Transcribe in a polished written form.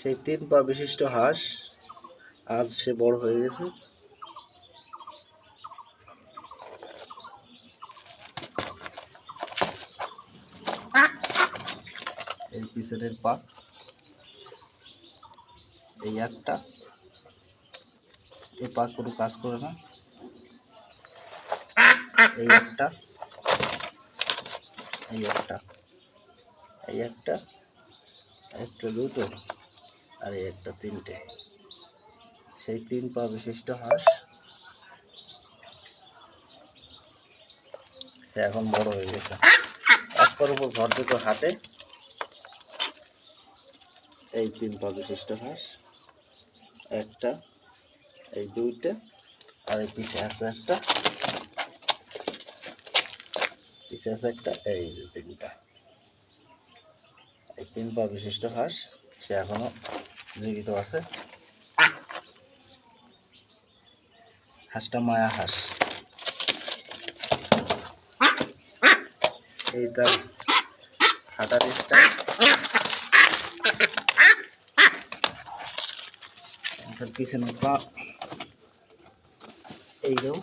সেই 3 পা বিশিষ্ট হাঁস আজ সে বড় হয়ে গেছে। এই পিছনের পা, এই একটা, এই পা কোনো কাজ করে না, এই একটা, এই একটা, এই একটা, একটা দুটো, আর এই একটা তিনটে। সেই 3 পা বিশিষ্ট হাঁস সে এখন বড় হয়ে গেছে। এক পার উপর ভর দিতে হাঁটে। এই 3 পা বিশিষ্ট হাঁস, একটা, এই দুইটা, আর এই পিছে আছে একটা, পিছে আছে একটা, এই যে তিনটা। এই 3 পা বিশিষ্ট হাঁস সে এখনো জীবিত আছে। হাঁসটা মায়া হাঁস। এই তার হাঁটার স্টাইল। তার পিছনে পা এইরকম।